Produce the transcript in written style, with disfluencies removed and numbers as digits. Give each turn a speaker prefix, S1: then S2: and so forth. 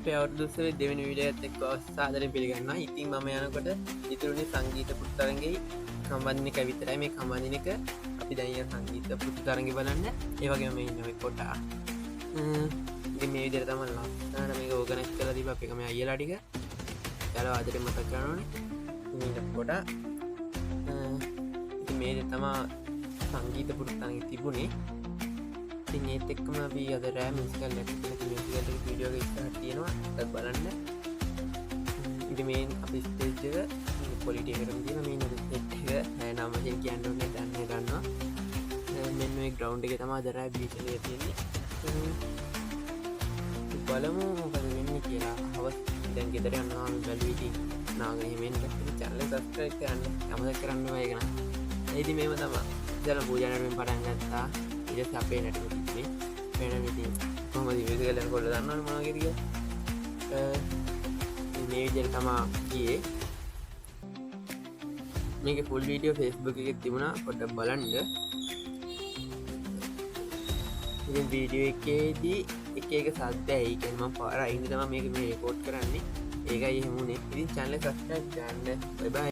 S1: අපේ අවුරුදුස්සේ දෙවනි වීඩියෝත් එක්ක සාදරයෙන් පිළිගන්නවා. ඉතින් මම යනකොට ඉතුරුනේ සංගීත පුස්තරංගේ සම්බන්ධනික විතරයි. මේ සම්බන්ධනික අපි දැන් සංගීත පුස්තරංගේ බලන්න. ඒ වගේම මේ ඉන්න කොටා. ඉතින් මේ විදිහට තමයි ලස්සනට මේක ඕගනයිස් කරලා දීපා අපේ මේ අයියලා ටික. යාළුවා ආදරෙන් මතක් කරන්න ඕනේ. මේ කොටා. ඉතින් මේ තමයි සංගීත පුස්තරංගේ තිබුණේ. ඉතින් ඒත් එක්කම අපි අද රෑ මියුසිකල් වීඩියෝ එක ඉස්සරහට තියෙනවා. ඒකත් බලන්න. ඉතින් මේ අපි ස්ටේජ් එක ක්වොලිටි එකකට තියෙන මේ සෙට් එක නම වශයෙන් කියන්න ඕනේ දන්නවා. මෙන්න මේ ග්‍රවුන්ඩ් එකේ තමයි අද රෑ බීච් එක තියෙන්නේ. බලමු මොකද වෙන්නේ කියලා. හවස් දැන් ගෙදර යනවා බැලුවේ ඉතින් නාග හිමෙන් channel එක subscribe කරන්න අමතක කරන්න එපා ඒක නා. ඉතින් මේව තමයි. දැන් පූජා නඩුවෙන් පටන් ගත්තා. ඊට පස්සේ අපේ නඩුව තිබ්බේ. වෙන ඉතින් කොහොමද මියුසිකල් එක කොල්ල දන්නවනේ මොනවා කියලා. මේ විදිහට තමයි ගියේ. මේකේ ෆුල් වීඩියෝ Facebook එකේ තිබුණා. පොඩ්ඩක් බලන්න. ඉතින් වීඩියෝ එකේදී එක සද්ද ඇයි කියන්නේ මම පාර අයින් තමයි මේක මේ රෙකෝඩ් කරන්නේ. ඒකයි එහෙම උනේ. ඉතින් channel එක subscribe කරන්න. bye bye.